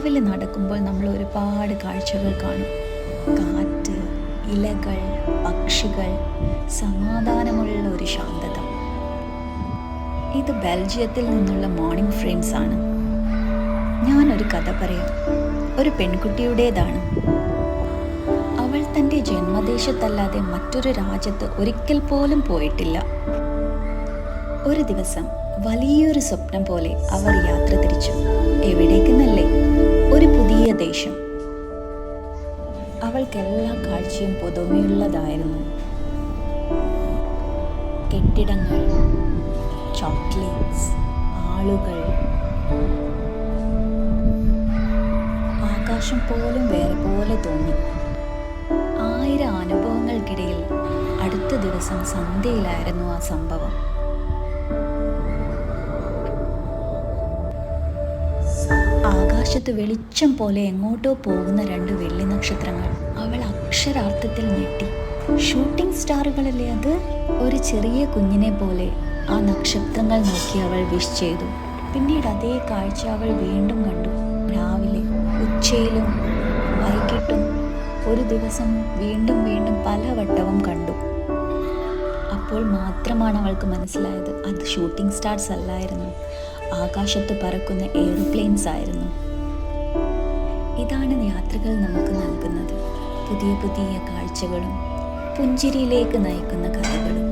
രാവിലെ നടക്കുമ്പോൾ നമ്മൾ ഒരുപാട് കാഴ്ചകൾ കാണും. കാറ്റ്, ഇലകൾ, പക്ഷികൾ, സമാധാനമുള്ള ഒരു ശാന്തത. ഇത് ബെൽജിയത്തിൽ നിന്നുള്ള മോർണിംഗ് ഫ്രെയിംസ് ആണ്. ഞാനൊരു കഥ പറയാം. ഒരു പെൺകുട്ടിയുടേതാണ്. അവൾ തൻ്റെ ജന്മദേശത്തല്ലാതെ മറ്റൊരു രാജ്യത്ത് ഒരിക്കൽ പോലും പോയിട്ടില്ല. ഒരു ദിവസം വലിയൊരു സ്വപ്നം പോലെ അവർ യാത്ര തിരിച്ചു. എവിടേക്കെന്നല്ലേ? ഒരു പുതിയ ദേശം. അവൾക്കെല്ലാ കാഴ്ചയും പുതുമയുള്ളതായിരുന്നു. കെട്ടിടങ്ങൾ, ചോക്ലേറ്റ്സ്, ആളുകൾ, ആകാശം പോലും വേറെ പോലെ തോന്നി. 1000 അനുഭവങ്ങൾക്കിടയിൽ അടുത്ത ദിവസം സന്ധ്യയിലായിരുന്നു ആ സംഭവം. ആകാശത്ത് വെളിച്ചം പോലെ എങ്ങോട്ടോ പോകുന്ന 2 വെള്ളി നക്ഷത്രങ്ങൾ. അവൾ അക്ഷരാർത്ഥത്തിൽ ഞെട്ടി. ഷൂട്ടിംഗ് സ്റ്റാറുകളല്ലേ അത്? ഒരു ചെറിയ കുഞ്ഞിനെ പോലെ ആ നക്ഷത്രങ്ങൾ നോക്കി അവൾ വിഷ് ചെയ്തു. പിന്നീട് അതേ കാഴ്ച അവൾ വീണ്ടും കണ്ടു. രാവിലെ, ഉച്ചയിലും വൈകിട്ടും, ഒരു ദിവസം വീണ്ടും വീണ്ടും പലവട്ടവും കണ്ടു. അപ്പോൾ മാത്രമാണ് അവൾക്ക് മനസ്സിലായത്, അത് ഷൂട്ടിംഗ് സ്റ്റാർസ് അല്ലായിരുന്നു, ആകാശത്ത് പറക്കുന്ന എയർപ്ലെയിൻസ് ആയിരുന്നു. ഇതാണ് യാത്രകൾ നമുക്ക് നൽകുന്നത്. പുതിയ പുതിയ കാഴ്ചകളും പുഞ്ചിരിയിലേക്ക് നയിക്കുന്ന കഥകളും.